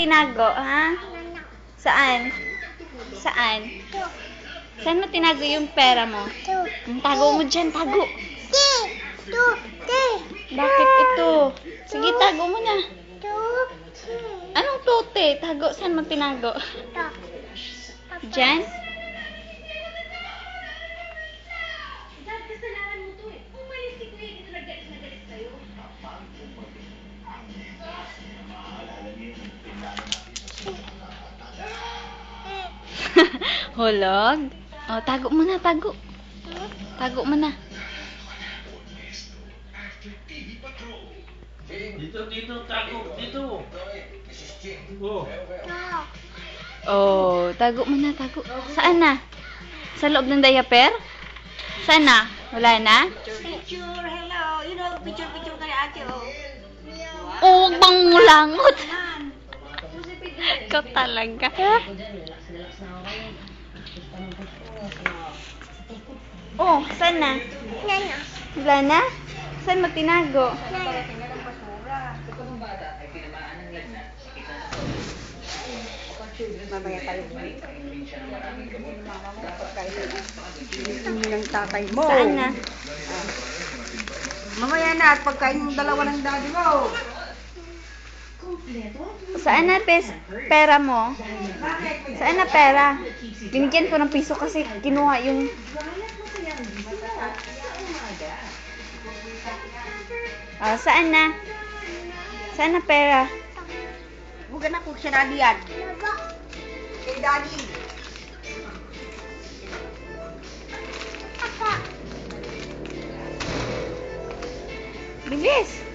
Tinago, ha? Saan? Saan? Saan mo tinago yung pera mo? Tago mo dyan, tago. Bakit ito? Sige, tago mo na. Anong tote? Tago, saan mo tinago? Dyan? Hulog? O, tago mo na, tago. Tago mo na. Dito, tago, dito. Oh, tago mo na, tago. Saan na? Sa loob ng diaper? Saan na? Wala na? Picture, hello. You know, picture kay ate, oh. Oh, wag bang langot. Man. Ikaw talaga. Oh, saan na? Wala na? Saan mo tinago? Mamaya tayo. Ng tatay mo. Saan na? Mamaya na at pagkain ng dalawa ng daddy mo. Saan na pera mo? Saan na pera? Binigyan ko ng piso kasi kinuha yung... Oh, saan na? Saan na pera? Huwag na kung siya daddy yan. Kay daddy. Bilis!